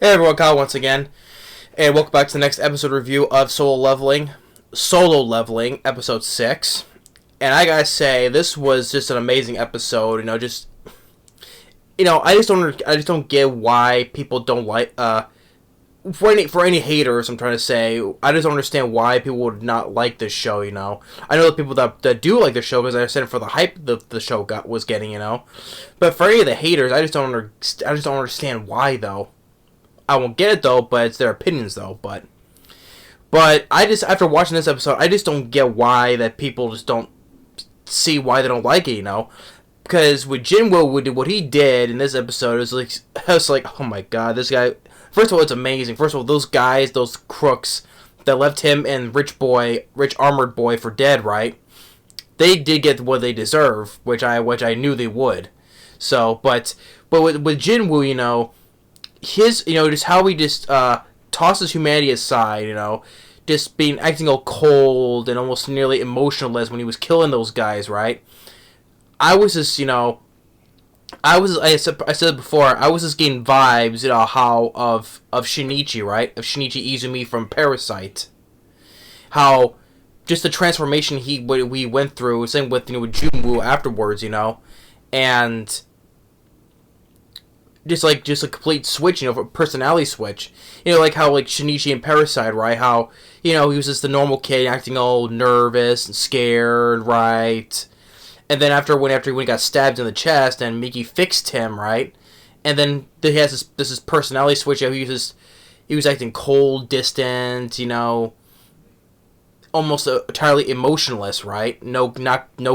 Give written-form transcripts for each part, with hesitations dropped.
Hey everyone, Kyle once again, and welcome back to the next episode review of Solo Leveling, episode 6. And I gotta say, this was just an amazing episode. I just don't get why people don't like. For any haters, I'm trying to say, I just don't understand why people would not like this show. I know the people that do like the show because I understand for the hype the show was getting. But for any of the haters, I just don't understand why though. I won't get it though, but it's their opinions though. But after watching this episode, I just don't get why that people just don't see why they don't like it. Because with Jinwoo, what he did in this episode is like, I was like, oh my god, this guy. First of all, it's amazing. First of all, those guys, those crooks that left him and Rich Armored Boy for dead, right? They did get what they deserve, which I knew they would. So, but with Jinwoo, his, just how he just tosses humanity aside, just acting all cold and almost nearly emotionless when he was killing those guys, right? I was just, I said before, I was just getting vibes, of Shinichi, right? Of Shinichi Izumi from Parasite. How just the transformation we went through, same with, with Jinwoo afterwards, and just a complete switch, a personality switch. Like how Shinichi in Parasite, right? How, he was just the normal kid acting all nervous and scared, right? And then after when he got stabbed in the chest and Miki fixed him, right? And then he has this personality switch. He was acting cold, distant, almost entirely emotionless, right? No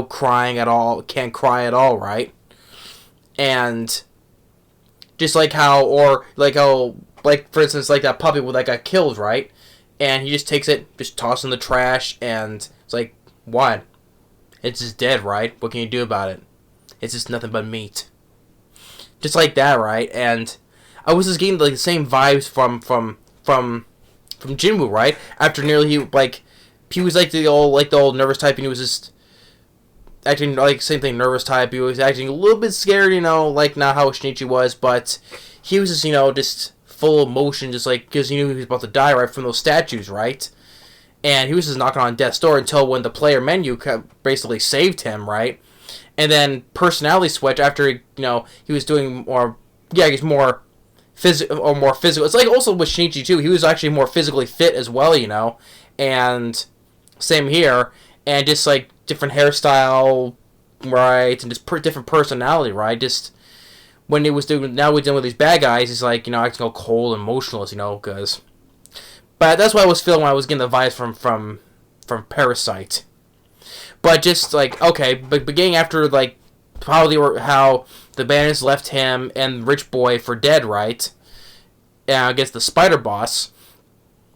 crying at all. Can't cry at all, right? And just like for instance, like that puppy that got killed, right? And he just takes it, just tosses in the trash, and it's like, what? It's just dead, right? What can you do about it? It's just nothing but meat. Just like that, right? And I was just getting the same vibes from Jinwoo, right? After nearly he was the old nervous type, and he was just acting same thing, nervous type. He was acting a little bit scared, like not how Shinichi was, but he was just just full of emotion, just because he knew he was about to die, right, from those statues, right? And he was just knocking on death's door until when the player menu basically saved him, right? And then personality switch after he was doing more, more physical. It's like also with Shinichi too. He was actually more physically fit as well, and same here, and just different hairstyle, right, and just different personality, right? Just when we're dealing with these bad guys, he's acting all cold and emotionless, because. But that's what I was feeling when I was getting the vibes from Parasite. But just okay, but beginning after how the bandits left him and Rich Boy for dead, right? Against the Spider Boss.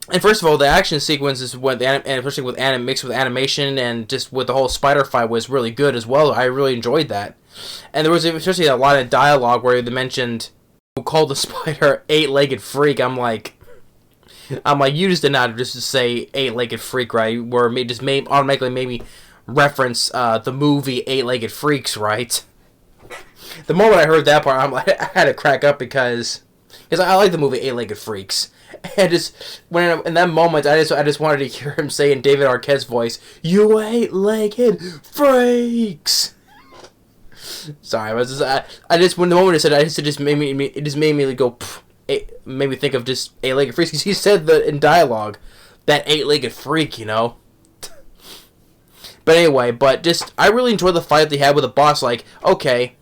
And first of all, the action sequences and especially with mixed with animation and just with the whole spider fight was really good as well. I really enjoyed that. And there was especially a lot of dialogue where they mentioned who called the spider eight-legged freak. I'm like, you just did not just say eight-legged freak, right? Where it automatically made me reference the movie Eight-Legged Freaks, right? The moment I heard that part, I had to crack up because I like the movie Eight-Legged Freaks. And just in that moment, I just wanted to hear him say in David Arquette's voice, "You eight-legged freaks." Sorry, when the moment I said it, it made me go. Pff. It made me think of just eight-legged freaks because he said that in dialogue, that eight-legged freak, But anyway, I really enjoyed the fight they had with the boss. Okay,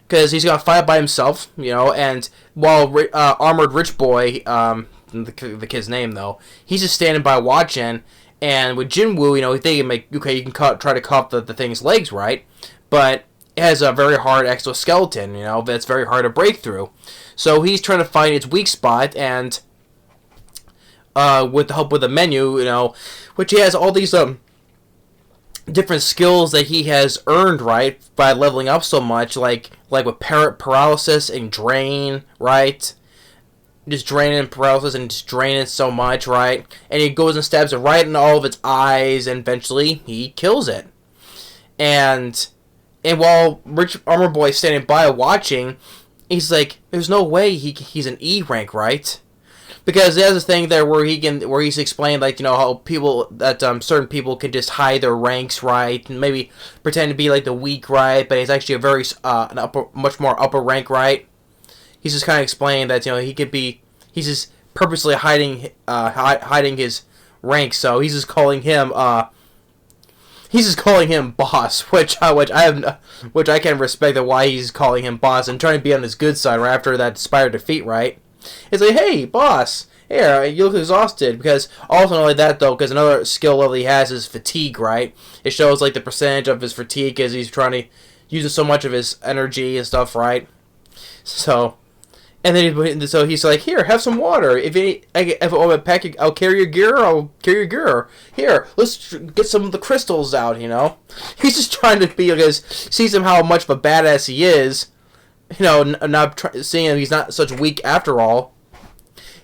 because he's gonna fight by himself, and while Armored Rich Boy, the kid's name though, he's just standing by watching. And with Jinwoo, they can you can try to cut the thing's legs, right? But it has a very hard exoskeleton, that's very hard to break through. So he's trying to find its weak spot, and with the help of the menu, which he has all these different skills that he has earned, right, by leveling up so much, like with paralysis and drain, right? Just draining paralysis and just draining so much, right? And he goes and stabs it right in all of its eyes, and eventually he kills it. And while Rich Armor Boy is standing by watching, he's like, there's no way he's an E rank, right? because he has this thing there where he's explained like how people that certain people can just hide their ranks, right, and maybe pretend to be like the weak, right, but he's actually a very much more upper rank, right. He's just kind of explaining that he's just purposely hiding his rank, so he's just calling him boss, which I can respect that why he's calling him boss and trying to be on his good side right after that Spire defeat, right? It's like, hey, boss, here, you look exhausted, because also not only that though, because another skill level he has is fatigue, right? It shows like the percentage of his fatigue as he's trying to use so much of his energy and stuff, right? So. And then so he's like, here, have some water. I'll carry your gear. I'll carry your gear. Here, let's get some of the crystals out. He's just trying to be because sees him how much of a badass he is. Seeing him he's not such weak after all.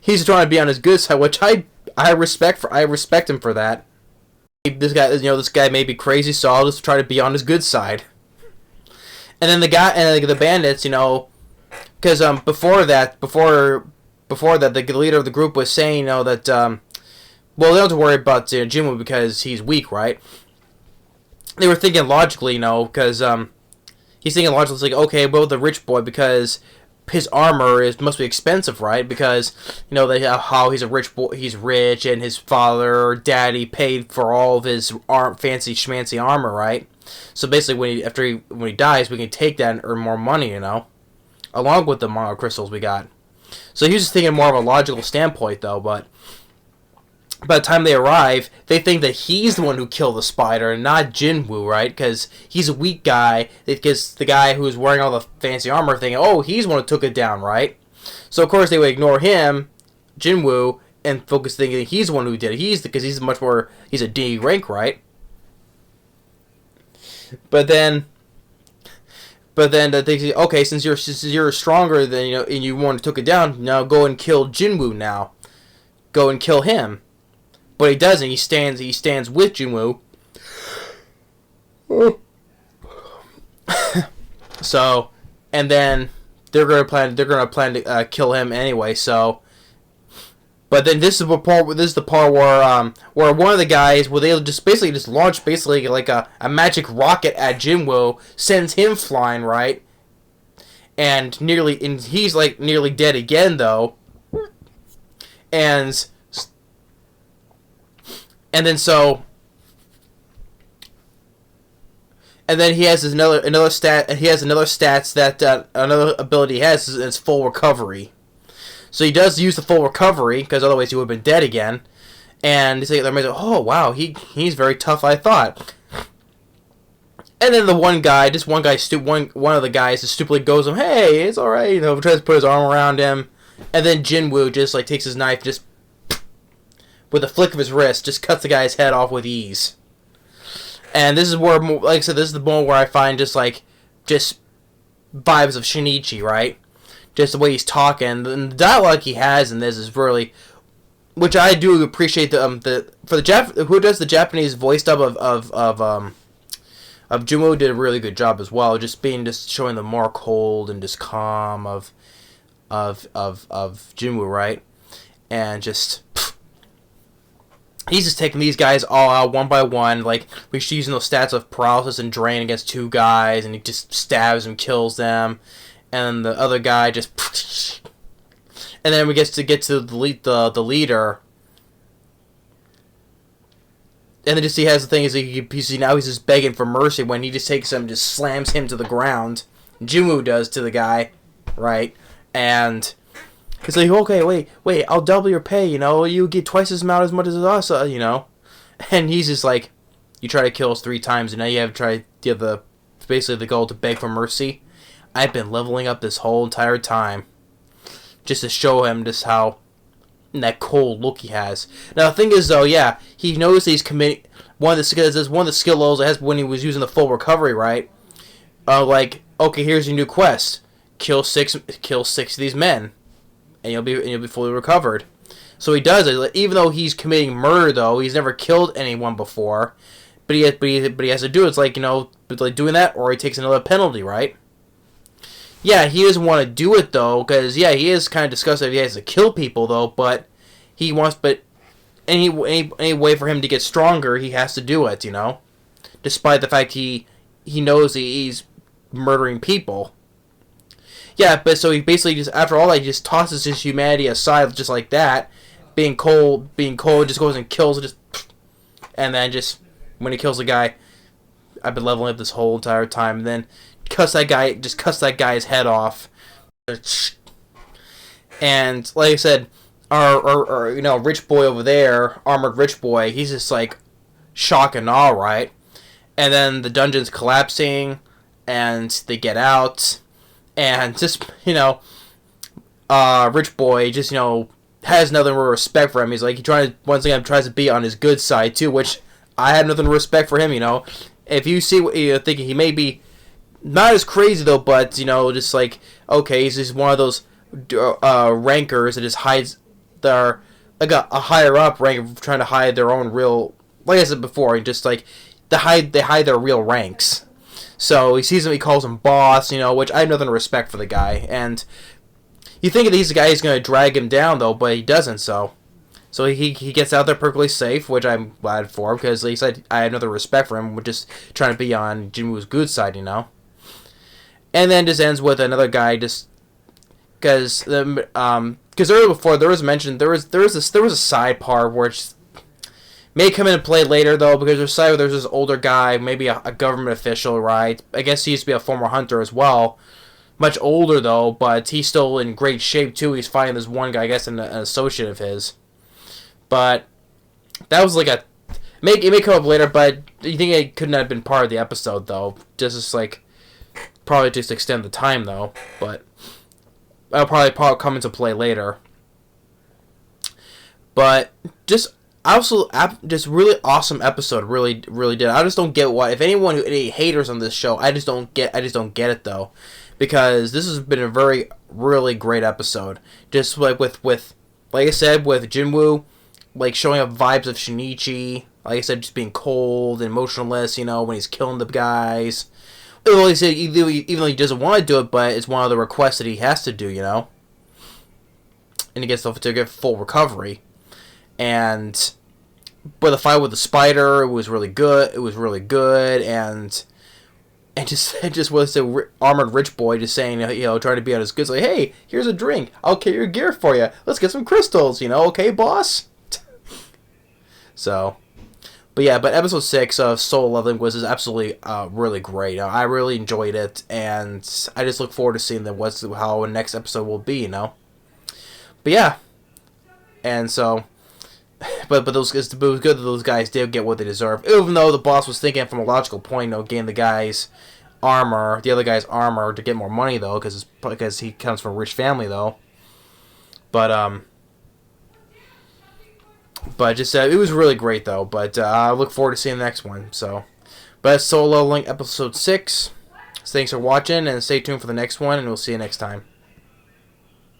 He's trying to be on his good side, which I respect. I respect him for that. This guy may be crazy, so I'll just try to be on his good side. And then the bandits, because before that, the leader of the group was saying, that they don't have to worry about Jinwoo because he's weak, right? They were thinking logically, because he's thinking logically, it's like, okay, well, the rich boy, because his armor must be expensive, right? Because how he's a rich boy, he's rich, and his father or daddy paid for all of his fancy schmancy armor, right? So basically, when he dies, we can take that and earn more money, along with the mono crystals we got. So he was just thinking more of a logical standpoint, though, but by the time they arrive, they think that he's the one who killed the spider, and not Jinwoo, right? Because he's a weak guy, because the guy who's wearing all the fancy armor thinking, oh, he's the one who took it down, right? So, of course, they would ignore him, Jinwoo, and focus thinking he's the one who did it. Because he's a D rank, right? But then they say, okay, since you're stronger than and you want to took it down, now go and kill Jinwoo. Now, go and kill him. But he doesn't. He stands with Jinwoo. So, and then they're gonna plan to kill him anyway. So, but then this is the part where one of the guys, where they just launch like a magic rocket at Jinwoo, sends him flying, right? And he's like nearly dead again though. And then he has another stats that another ability he has is full recovery. So he does use the full recovery, because otherwise he would have been dead again. And they say, oh wow, he's very tough, I thought. And then one of the guys just stupidly goes him, hey, it's alright, tries to put his arm around him. And then Jinwoo just takes his knife, just with a flick of his wrist, just cuts the guy's head off with ease. And this is where, like I said, this is the moment where I find just vibes of Shinichi, right? Just the way he's talking, the dialogue he has in this is really, which I do appreciate. Who does the Japanese voice dub of Jinwoo did a really good job as well. Just showing the more cold and just calm of Jinwoo, right? And he's just taking these guys all out one by one. Like, he's using those stats of paralysis and drain against two guys, and he just stabs and kills them. And the other guy just, and then we get to the leader, and then just he has the thing is now he's just begging for mercy when he just takes him and just slams him to the ground. Jinwoo does to the guy, right? And he's like, okay, wait, I'll double your pay. You get twice as much as us, And he's just like, you try to kill us 3 times, and now you have basically the goal to beg for mercy. I've been leveling up this whole entire time just to show him just how that cold look he has. Now the thing is though, yeah, he knows that he's committing one of the skill levels it has when he was using the full recovery, right? Like, okay, here's your new quest: kill six of these men, and you'll be fully recovered. So he does it, even though he's committing murder. Though he's never killed anyone before, but he has to do it. It's like like doing that, or he takes another penalty, right? Yeah, he doesn't want to do it though, because yeah, he is kind of disgusted if he has to kill people though. But he wants, but any way for him to get stronger, he has to do it. Despite the fact he knows he's murdering people. Yeah, but so he basically just after all that, he just tosses his humanity aside just like that, being cold, just goes and kills just, and then just when he kills the guy, I've been leveling up this whole entire time, and then cuts that guy's head off, and like I said, our rich boy over there, armored rich boy, he's just like shock and awe, right? And then the dungeon's collapsing, and they get out, and just rich boy just has nothing but respect for him. He's like he once again tries to be on his good side too, which I have nothing but respect for him. If you see what you're thinking, he may be not as crazy though, but just like okay, he's just one of those rankers that just hides their like a higher up rank of trying to hide their own real. Like I said before, just like they hide their real ranks. So he sees him, he calls him boss, which I have nothing but respect for the guy. And you think that he's the guy who's going to drag him down, though, but he doesn't, so he gets out there perfectly safe, which I'm glad for, because he said I have nothing respect for him, we're just trying to be on Jinwoo's good side, And then just ends with another guy, just because earlier before there was a side part where it's may come into play later, though, because there's this older guy, maybe a government official, right? I guess he used to be a former hunter as well. Much older, though, but he's still in great shape, too. He's fighting this one guy, I guess, an associate of his. But that was like it may come up later, but you think it couldn't have been part of the episode, though. Just like, probably just extend the time, though. But that'll probably come into play later. But just really awesome episode, really did. I just don't get why. If any haters on this show, I just don't get it though, because this has been a really great episode. Just like with like I said, with Jinwoo, like showing up vibes of Shinichi. Like I said, just being cold and emotionless. When he's killing the guys. Well, he said even though he doesn't want to do it, but it's one of the requests that he has to do. And he gets to get full recovery. But the fight with the spider, it was really good. And just was the armored rich boy just saying, trying to be on his good, like, hey, here's a drink. I'll carry your gear for you. Let's get some crystals. Okay, boss. So, but episode 6 of Soul Leveling was absolutely really great. I really enjoyed it, and I just look forward to seeing how the next episode will be. But yeah, and so. But it was good that those guys did get what they deserve. Even though the boss was thinking from a logical point, getting the other guy's armor to get more money though, because he comes from a rich family though. But just it was really great though. But I look forward to seeing the next one. So, but that's Solo Link episode 6. So thanks for watching and stay tuned for the next one, and we'll see you next time.